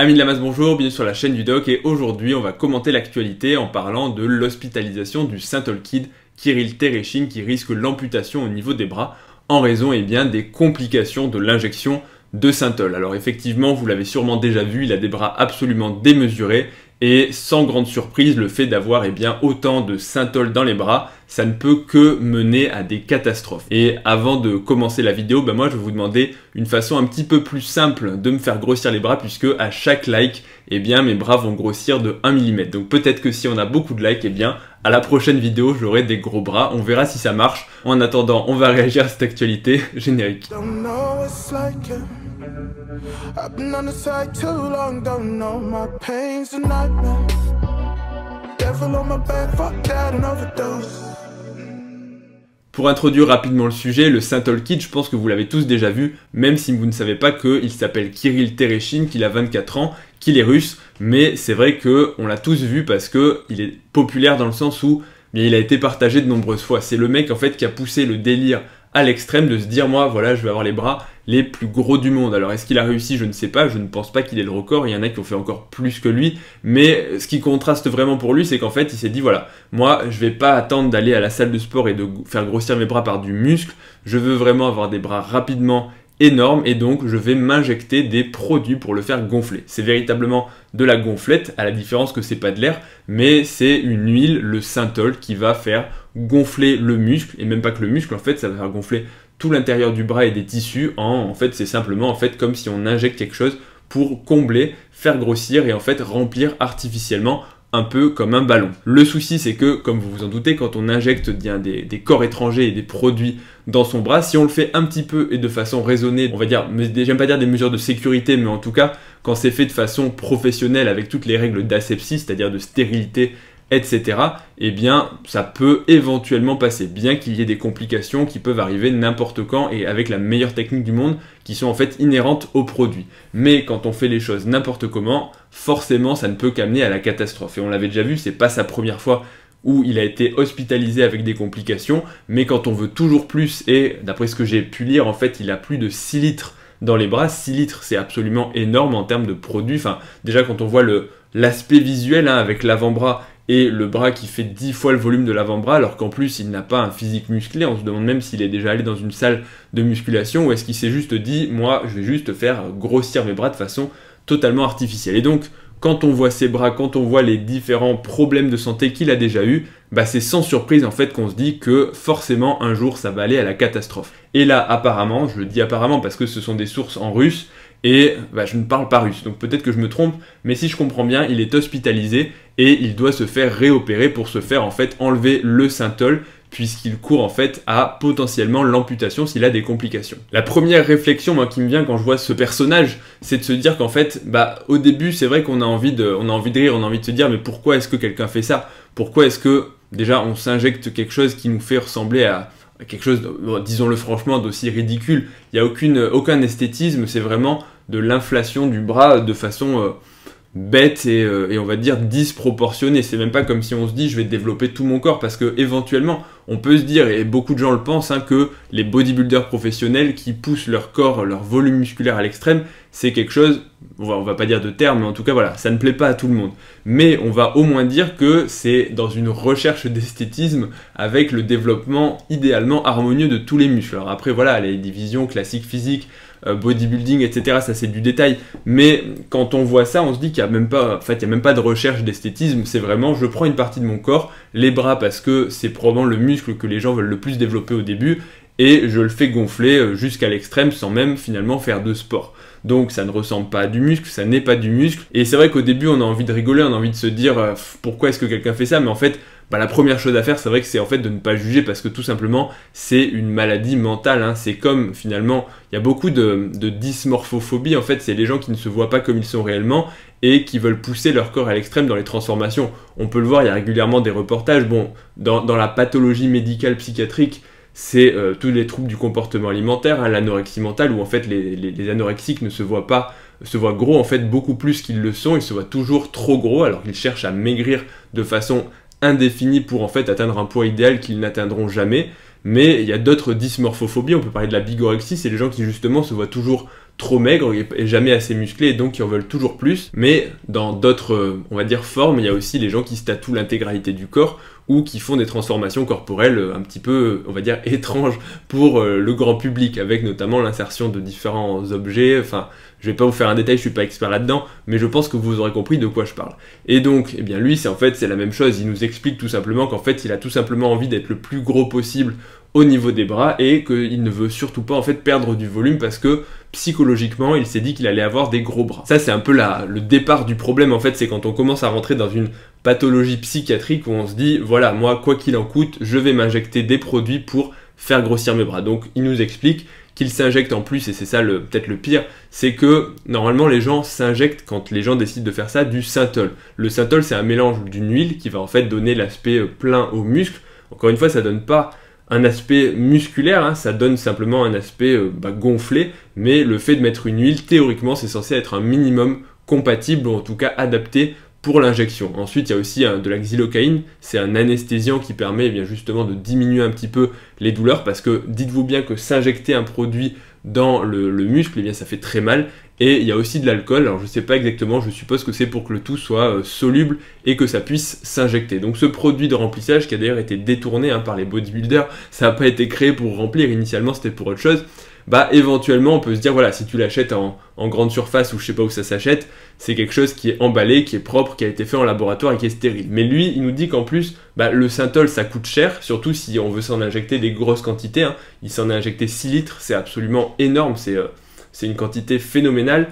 Amis de la masse, bonjour, bienvenue sur la chaîne du doc et aujourd'hui on va commenter l'actualité en parlant de l'hospitalisation du Synthol Kid Kirill Tereshin qui risque l'amputation au niveau des bras en raison des complications de l'injection de Synthol. Alors effectivement, vous l'avez sûrement déjà vu, il a des bras absolument démesurés et sans grande surprise, le fait d'avoir autant de Synthol dans les bras, ça ne peut que mener à des catastrophes. Et avant de commencer la vidéo, moi je vais vous demander une façon un petit peu plus simple de me faire grossir les bras puisque à chaque like, mes bras vont grossir de 1 mm. Donc peut-être que si on a beaucoup de likes, à la prochaine vidéo, j'aurai des gros bras. On verra si ça marche. En attendant, on va réagir à cette actualité. Générique. I've been on the side too long, don't know my pain's a nightmare. Devil on my back, fuck that and overdose. Pour introduire rapidement le sujet, le Synthol Kid, je pense que vous l'avez tous déjà vu, même si vous ne savez pas qu'il s'appelle Kirill Tereshin, qu'il a 24 ans, qu'il est russe, mais c'est vrai qu'on l'a tous vu parce qu'il est populaire dans le sens où il a été partagé de nombreuses fois. C'est le mec en fait qui a poussé le délire à l'extrême de se dire moi voilà je vais avoir les bras les plus gros du monde. Alors est-ce qu'il a réussi? Je ne sais pas, je ne pense pas qu'il ait le record, il y en a qui ont fait encore plus que lui, mais ce qui contraste vraiment pour lui c'est qu'en fait il s'est dit voilà, moi je vais pas attendre d'aller à la salle de sport et de faire grossir mes bras par du muscle, je veux vraiment avoir des bras rapidement énorme et donc je vais m'injecter des produits pour le faire gonfler. C'est véritablement de la gonflette, à la différence que c'est pas de l'air, mais c'est une huile, le Synthol, qui va faire gonfler le muscle, et même pas que le muscle, en fait, ça va faire gonfler tout l'intérieur du bras et des tissus, en fait, c'est simplement comme si on injecte quelque chose pour combler, faire grossir et en fait remplir artificiellement un peu comme un ballon. Le souci c'est que, comme vous vous en doutez, quand on injecte des corps étrangers et des produits dans son bras, si on le fait un petit peu et de façon raisonnée, on va dire, j'aime pas dire des mesures de sécurité, mais en tout cas, quand c'est fait de façon professionnelle avec toutes les règles d'asepsie, c'est-à-dire de stérilité, etc., ça peut éventuellement passer, bien qu'il y ait des complications qui peuvent arriver n'importe quand et avec la meilleure technique du monde, qui sont en fait inhérentes au produit. Mais quand on fait les choses n'importe comment, forcément ça ne peut qu'amener à la catastrophe. Et on l'avait déjà vu, c'est pas sa première fois où il a été hospitalisé avec des complications, mais quand on veut toujours plus, et d'après ce que j'ai pu lire, en fait il a plus de 6 litres dans les bras. 6 litres c'est absolument énorme en termes de produits. Enfin, déjà quand on voit l'aspect visuel avec l'avant-bras et le bras qui fait 10 fois le volume de l'avant-bras, alors qu'en plus il n'a pas un physique musclé, on se demande même s'il est déjà allé dans une salle de musculation ou est-ce qu'il s'est juste dit moi je vais juste faire grossir mes bras de façon totalement artificielle. Et donc quand on voit ses bras, quand on voit les différents problèmes de santé qu'il a déjà eu, c'est sans surprise en fait qu'on se dit que forcément un jour ça va aller à la catastrophe. Et là apparemment, je le dis apparemment parce que ce sont des sources en russe, et je ne parle pas russe, donc peut-être que je me trompe, mais si je comprends bien, il est hospitalisé et il doit se faire réopérer pour se faire en fait enlever le Synthol, puisqu'il court en fait à potentiellement l'amputation s'il a des complications. La première réflexion qui me vient quand je vois ce personnage, c'est de se dire qu'en fait, au début c'est vrai qu'on a envie de rire, on a envie de se dire mais pourquoi est-ce que quelqu'un fait ça? Pourquoi est-ce que déjà on s'injecte quelque chose qui nous fait ressembler à quelque chose, disons-le franchement, d'aussi ridicule. Il n'y a aucun esthétisme, c'est vraiment de l'inflation du bras de façon bête et on va dire disproportionnée. C'est même pas comme si on se dit je vais développer tout mon corps, parce que éventuellement on peut se dire, et beaucoup de gens le pensent, que les bodybuilders professionnels qui poussent leur corps, leur volume musculaire à l'extrême, c'est quelque chose, on va pas dire de terme, mais en tout cas voilà, ça ne plaît pas à tout le monde. Mais on va au moins dire que c'est dans une recherche d'esthétisme avec le développement idéalement harmonieux de tous les muscles. Alors après voilà, les divisions classiques physiques, bodybuilding, etc., ça c'est du détail, mais quand on voit ça, on se dit qu'il n'y a même pas, il y a même pas de recherche d'esthétisme, c'est vraiment je prends une partie de mon corps, les bras parce que c'est probablement le muscle que les gens veulent le plus développer au début, et je le fais gonfler jusqu'à l'extrême sans même finalement faire de sport. Donc ça ne ressemble pas à du muscle, ça n'est pas du muscle, et c'est vrai qu'au début on a envie de rigoler, on a envie de se dire pourquoi est-ce que quelqu'un fait ça, mais en fait la première chose à faire, c'est vrai que c'est en fait de ne pas juger, parce que tout simplement c'est une maladie mentale, c'est comme finalement il y a beaucoup de dysmorphophobie, en fait c'est les gens qui ne se voient pas comme ils sont réellement et qui veulent pousser leur corps à l'extrême dans les transformations. On peut le voir, il y a régulièrement des reportages, dans la pathologie médicale psychiatrique, c'est tous les troubles du comportement alimentaire, l'anorexie mentale, où en fait les anorexiques ne se voient pas, se voient gros en fait beaucoup plus qu'ils le sont, ils se voient toujours trop gros alors qu'ils cherchent à maigrir de façon indéfinie pour en fait atteindre un poids idéal qu'ils n'atteindront jamais. Mais il y a d'autres dysmorphophobies, on peut parler de la bigorexie, c'est les gens qui justement se voient toujours trop maigres et jamais assez musclés et donc qui en veulent toujours plus. Mais dans d'autres, on va dire, formes, il y a aussi les gens qui se tatouent l'intégralité du corps ou qui font des transformations corporelles un petit peu, on va dire, étranges pour le grand public, avec notamment l'insertion de différents objets. Enfin, je vais pas vous faire un détail, je suis pas expert là-dedans, mais je pense que vous aurez compris de quoi je parle. Et donc, eh bien lui, c'est la même chose. Il nous explique tout simplement qu'en fait, il a tout simplement envie d'être le plus gros possible au niveau des bras et qu'il ne veut surtout pas en fait perdre du volume parce que psychologiquement il s'est dit qu'il allait avoir des gros bras. Ça c'est un peu le départ du problème en fait, c'est quand on commence à rentrer dans une pathologie psychiatrique où on se dit voilà, moi quoi qu'il en coûte, je vais m'injecter des produits pour faire grossir mes bras. Donc il nous explique qu'il s'injecte en plus, et c'est ça peut-être le pire, c'est que normalement les gens s'injectent, quand les gens décident de faire ça, du synthol. Le synthol c'est un mélange d'une huile qui va en fait donner l'aspect plein aux muscles. Encore une fois, ça donne pas un aspect musculaire, hein, ça donne simplement un aspect gonflé, mais le fait de mettre une huile, théoriquement, c'est censé être un minimum compatible, ou en tout cas adapté pour l'injection. Ensuite, il y a aussi de la xylocaïne, c'est un anesthésiant qui permet eh bien, justement de diminuer un petit peu les douleurs, parce que dites-vous bien que s'injecter un produit dans le muscle, eh bien, ça fait très mal. Et il y a aussi de l'alcool, alors je ne sais pas exactement, je suppose que c'est pour que le tout soit soluble et que ça puisse s'injecter. Donc ce produit de remplissage qui a d'ailleurs été détourné par les bodybuilders, ça n'a pas été créé pour remplir, initialement c'était pour autre chose. Bah éventuellement on peut se dire voilà, si tu l'achètes en grande surface ou je sais pas où ça s'achète, c'est quelque chose qui est emballé, qui est propre, qui a été fait en laboratoire et qui est stérile. Mais lui il nous dit qu'en plus le synthol ça coûte cher, surtout si on veut s'en injecter des grosses quantités, hein. Il s'en a injecté 6 litres, c'est absolument énorme, c'est une quantité phénoménale.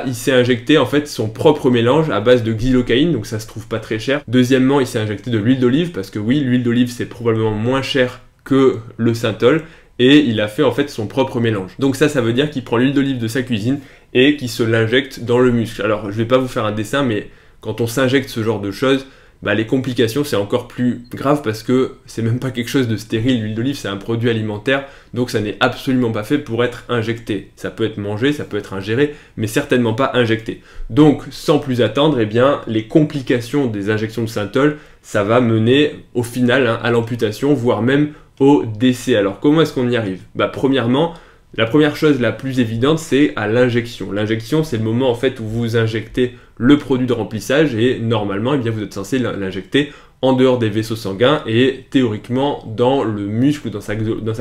Il s'est injecté en fait son propre mélange à base de xylocaïne, donc ça se trouve pas très cher. Deuxièmement, il s'est injecté de l'huile d'olive, parce que oui, l'huile d'olive c'est probablement moins cher que le synthol, et il a fait en fait son propre mélange. Donc ça veut dire qu'il prend l'huile d'olive de sa cuisine et qu'il se l'injecte dans le muscle. Alors je vais pas vous faire un dessin, mais quand on s'injecte ce genre de choses, les complications c'est encore plus grave parce que c'est même pas quelque chose de stérile. L'huile d'olive c'est un produit alimentaire, donc ça n'est absolument pas fait pour être injecté. Ça peut être mangé, ça peut être ingéré, mais certainement pas injecté. Donc sans plus attendre, eh bien, les complications des injections de synthol, ça va mener au final à l'amputation, voire même au décès. Alors comment est-ce qu'on y arrive? Premièrement, la première chose la plus évidente, c'est à l'injection. L'injection, c'est le moment en fait où vous injectez le produit de remplissage et normalement, eh bien, vous êtes censé l'injecter en dehors des vaisseaux sanguins et théoriquement dans le muscle dans sa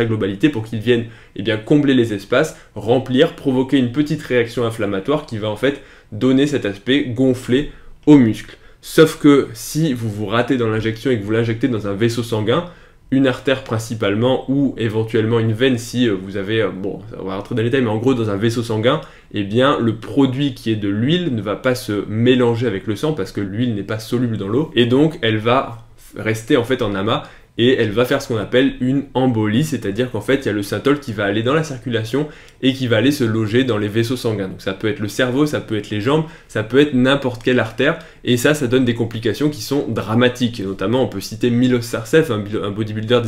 globalité pour qu'il vienne eh bien, combler les espaces, remplir, provoquer une petite réaction inflammatoire qui va en fait donner cet aspect gonflé au muscle. Sauf que si vous ratez dans l'injection et que vous l'injectez dans un vaisseau sanguin, une artère principalement ou éventuellement une veine si vous avez, on va rentrer dans les détails, mais en gros dans un vaisseau sanguin, eh bien le produit qui est de l'huile ne va pas se mélanger avec le sang parce que l'huile n'est pas soluble dans l'eau et donc elle va rester en fait en amas et elle va faire ce qu'on appelle une embolie, c'est-à-dire qu'en fait il y a le synthol qui va aller dans la circulation et qui va aller se loger dans les vaisseaux sanguins. Donc ça peut être le cerveau, ça peut être les jambes, ça peut être n'importe quelle artère et ça donne des complications qui sont dramatiques. Et notamment on peut citer Milos Sarcev, un bodybuilder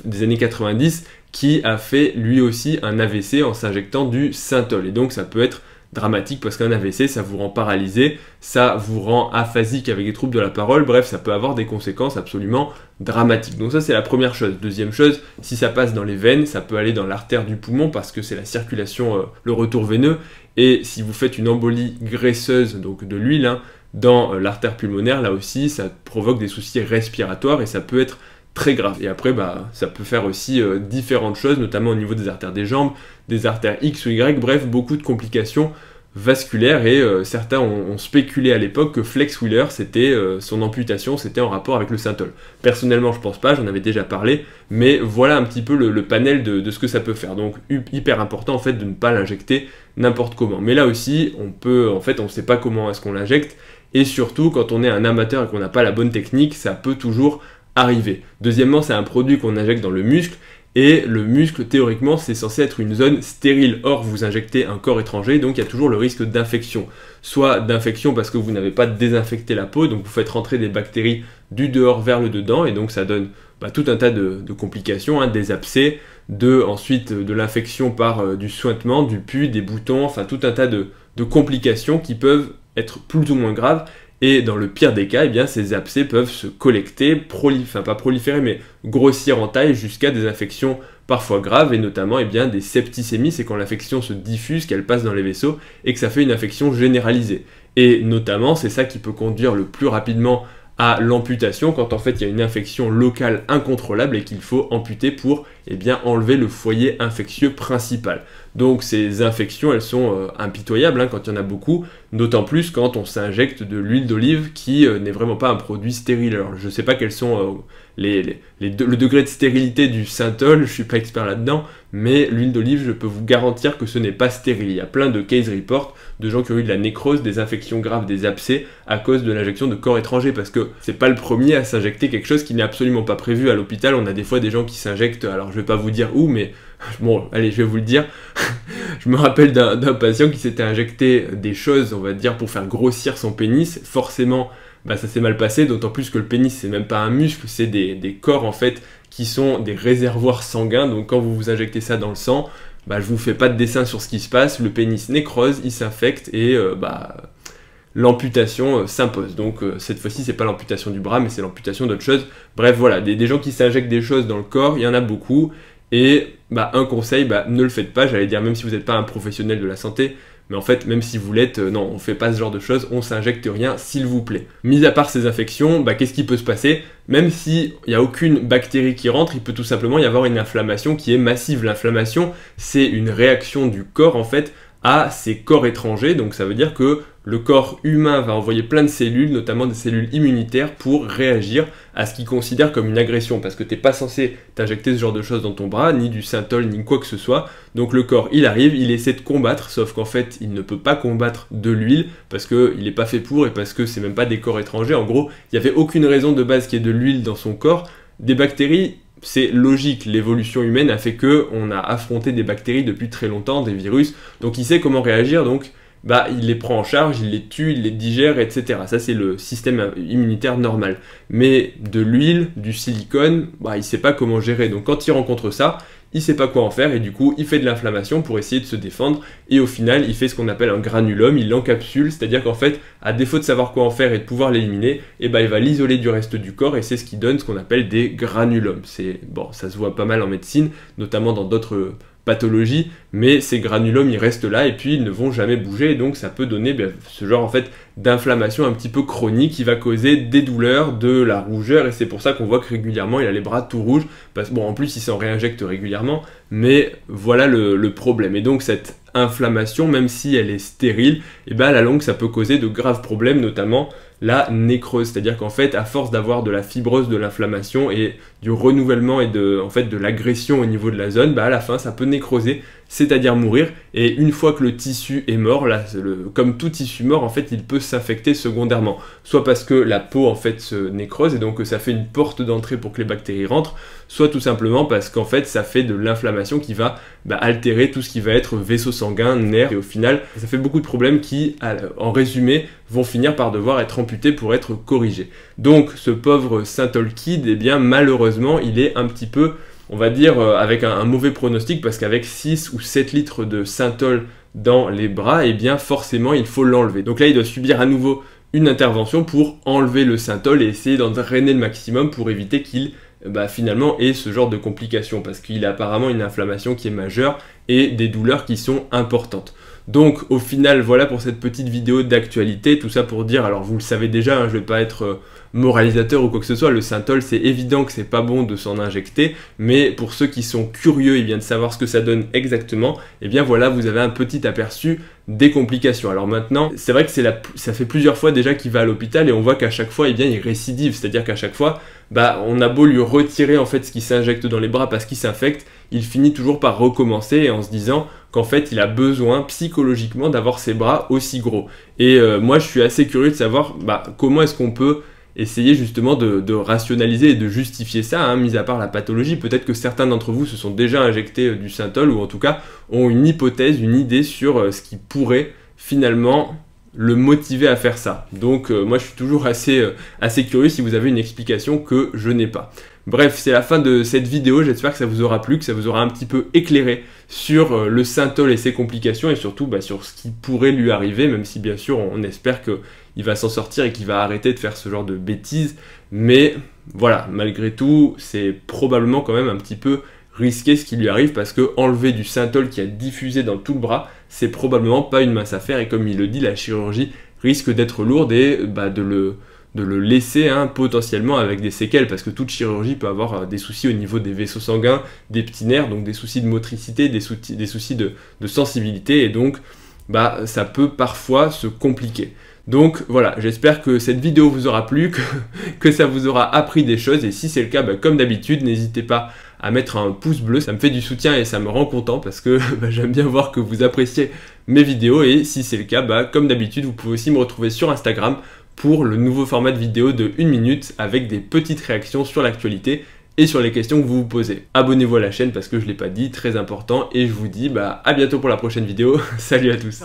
des années 90 qui a fait lui aussi un AVC en s'injectant du synthol. Et donc ça peut être dramatique parce qu'un AVC ça vous rend paralysé, ça vous rend aphasique avec des troubles de la parole, bref ça peut avoir des conséquences absolument dramatiques. Donc ça c'est la première chose. Deuxième chose, si ça passe dans les veines, ça peut aller dans l'artère du poumon parce que c'est la circulation, le retour veineux, et si vous faites une embolie graisseuse, donc de l'huile, dans l'artère pulmonaire, là aussi ça provoque des soucis respiratoires et ça peut être très grave. Et après, ça peut faire aussi différentes choses, notamment au niveau des artères des jambes, des artères X ou Y, bref, beaucoup de complications vasculaires et certains ont spéculé à l'époque que Flex Wheeler, son amputation, c'était en rapport avec le synthol. Personnellement, je pense pas, j'en avais déjà parlé, mais voilà un petit peu le panel de ce que ça peut faire. Donc, hyper important en fait de ne pas l'injecter n'importe comment. Mais là aussi, on ne sait pas comment est-ce qu'on l'injecte, et surtout, quand on est un amateur et qu'on n'a pas la bonne technique, ça peut toujours arriver. Deuxièmement, c'est un produit qu'on injecte dans le muscle et le muscle, théoriquement, c'est censé être une zone stérile. Or, vous injectez un corps étranger, donc il y a toujours le risque d'infection. Soit d'infection parce que vous n'avez pas désinfecté la peau, donc vous faites rentrer des bactéries du dehors vers le dedans et donc ça donne tout un tas de complications, des abcès, ensuite de l'infection par du suintement, du pus, des boutons, enfin tout un tas de complications qui peuvent être plus ou moins graves. Et dans le pire des cas, eh bien, ces abcès peuvent se collecter, pas proliférer, mais grossir en taille jusqu'à des infections parfois graves, et notamment des septicémies, c'est quand l'infection se diffuse, qu'elle passe dans les vaisseaux, et que ça fait une infection généralisée. Et notamment, c'est ça qui peut conduire le plus rapidement à l'amputation, quand en fait il y a une infection locale incontrôlable et qu'il faut amputer pour enlever le foyer infectieux principal. Donc ces infections, elles sont impitoyables quand il y en a beaucoup, d'autant plus quand on s'injecte de l'huile d'olive qui n'est vraiment pas un produit stérile. Alors je ne sais pas quels sont le degré de stérilité du synthol, je ne suis pas expert là-dedans, mais l'huile d'olive, je peux vous garantir que ce n'est pas stérile. Il y a plein de case reports de gens qui ont eu de la nécrose, des infections graves, des abcès à cause de l'injection de corps étrangers, parce que c'est pas le premier à s'injecter quelque chose qui n'est absolument pas prévu à l'hôpital. On a des fois des gens qui s'injectent, alors je vais pas vous dire où, mais bon, allez, je vais vous le dire. Je me rappelle d'un patient qui s'était injecté des choses, on va dire, pour faire grossir son pénis. Forcément, ça s'est mal passé, d'autant plus que le pénis, c'est même pas un muscle, c'est des corps, en fait, qui sont des réservoirs sanguins. Donc quand vous vous injectez ça dans le sang, je vous fais pas de dessin sur ce qui se passe, le pénis nécrose, il s'infecte, et l'amputation s'impose. Donc cette fois-ci, c'est pas l'amputation du bras, mais c'est l'amputation d'autre chose. Bref, voilà, des gens qui s'injectent des choses dans le corps, il y en a beaucoup. Et un conseil, ne le faites pas, j'allais dire même si vous n'êtes pas un professionnel de la santé, mais en fait, même si vous l'êtes, non, on fait pas ce genre de choses, on s'injecte rien, s'il vous plaît. Mis à part ces infections, qu'est-ce qui peut se passer? Même s'il n'y a aucune bactérie qui rentre, il peut tout simplement y avoir une inflammation qui est massive. L'inflammation, c'est une réaction du corps, en fait, à ces corps étrangers, donc ça veut dire que le corps humain va envoyer plein de cellules, notamment des cellules immunitaires, pour réagir à ce qu'il considère comme une agression, parce que tu n'es pas censé t'injecter ce genre de choses dans ton bras, ni du synthol, ni quoi que ce soit. Donc le corps, il arrive, il essaie de combattre, sauf qu'en fait, il ne peut pas combattre de l'huile, parce qu'il n'est pas fait pour, et parce que c'est même pas des corps étrangers. En gros, il n'y avait aucune raison de base qu'il y ait de l'huile dans son corps. Des bactéries, c'est logique, l'évolution humaine a fait que on a affronté des bactéries depuis très longtemps, des virus, donc il sait comment réagir, donc il les prend en charge, il les tue, il les digère, etc. Ça, c'est le système immunitaire normal. Mais de l'huile, du silicone, il sait pas comment gérer. Donc quand il rencontre ça, il sait pas quoi en faire, et du coup, il fait de l'inflammation pour essayer de se défendre, et au final, il fait ce qu'on appelle un granulome, il l'encapsule, c'est-à-dire qu'en fait, à défaut de savoir quoi en faire et de pouvoir l'éliminer, il va l'isoler du reste du corps, et c'est ce qui donne ce qu'on appelle des granulomes. Ça se voit pas mal en médecine, notamment dans d'autres pathologie, mais ces granulomes ils restent là et puis ils ne vont jamais bouger, et donc ça peut donner ce genre en fait d'inflammation un petit peu chronique qui va causer des douleurs, de la rougeur, et c'est pour ça qu'on voit que régulièrement il a les bras tout rouges, parce en plus il s'en réinjecte régulièrement, mais voilà le problème. Et donc cette inflammation, même si elle est stérile, à la longue ça peut causer de graves problèmes, notamment la nécrose, c'est-à-dire qu'en fait, à force d'avoir de la fibrose, de l'inflammation et du renouvellement et de l'agression au niveau de la zone, à la fin, ça peut nécroser, c'est-à-dire mourir. Et une fois que le tissu est mort, là, comme tout tissu mort, en fait, il peut s'infecter secondairement. Soit parce que la peau, en fait, se nécrose et donc ça fait une porte d'entrée pour que les bactéries rentrent, soit tout simplement parce qu'en fait, ça fait de l'inflammation qui va altérer tout ce qui va être vaisseau sanguin, nerfs, et au final, ça fait beaucoup de problèmes qui, en résumé, vont finir par devoir être amputés pour être corrigés. Donc, ce pauvre Synthol Kid, malheureusement, il est un petit peu, on va dire, avec un mauvais pronostic, parce qu'avec 6 ou 7 litres de synthol dans les bras, forcément, il faut l'enlever. Donc là, il doit subir à nouveau une intervention pour enlever le synthol et essayer d'en drainer le maximum pour éviter qu'il finalement ait ce genre de complications, parce qu'il a apparemment une inflammation qui est majeure et des douleurs qui sont importantes. Donc au final, voilà pour cette petite vidéo d'actualité, tout ça pour dire, alors vous le savez déjà, je vais pas être moralisateur ou quoi que ce soit, le synthol c'est évident que c'est pas bon de s'en injecter, mais pour ceux qui sont curieux de savoir ce que ça donne exactement, voilà, vous avez un petit aperçu des complications. Alors maintenant, c'est vrai que ça fait plusieurs fois déjà qu'il va à l'hôpital et on voit qu'à chaque fois, il récidive, c'est-à-dire qu'à chaque fois, on a beau lui retirer en fait ce qui s'injecte dans les bras parce qu'il s'infecte, il finit toujours par recommencer en se disant qu'en fait il a besoin psychologiquement d'avoir ses bras aussi gros. Et moi je suis assez curieux de savoir comment est-ce qu'on peut essayer justement de rationaliser et de justifier ça, mis à part la pathologie. Peut-être que certains d'entre vous se sont déjà injectés du synthol, ou en tout cas ont une hypothèse, une idée sur ce qui pourrait finalement le motiver à faire ça. Donc moi je suis toujours assez curieux si vous avez une explication que je n'ai pas. Bref, c'est la fin de cette vidéo, j'espère que ça vous aura plu, que ça vous aura un petit peu éclairé sur le synthol et ses complications, et surtout sur ce qui pourrait lui arriver, même si bien sûr on espère qu'il va s'en sortir et qu'il va arrêter de faire ce genre de bêtises, mais voilà, malgré tout, c'est probablement quand même un petit peu risquer ce qui lui arrive, parce que enlever du synthol qui a diffusé dans tout le bras, c'est probablement pas une mince affaire, et comme il le dit, la chirurgie risque d'être lourde et de le laisser potentiellement avec des séquelles, parce que toute chirurgie peut avoir des soucis au niveau des vaisseaux sanguins, des petits nerfs, donc des soucis de motricité, des soucis de sensibilité, et donc ça peut parfois se compliquer. Donc voilà, j'espère que cette vidéo vous aura plu, que ça vous aura appris des choses, et si c'est le cas, comme d'habitude, n'hésitez pas à mettre un pouce bleu, ça me fait du soutien et ça me rend content, parce que j'aime bien voir que vous appréciez mes vidéos, et si c'est le cas, comme d'habitude, vous pouvez aussi me retrouver sur Instagram pour le nouveau format de vidéo de 1 minute avec des petites réactions sur l'actualité et sur les questions que vous vous posez. Abonnez-vous à la chaîne parce que je ne l'ai pas dit, très important, et je vous dis à bientôt pour la prochaine vidéo. Salut à tous.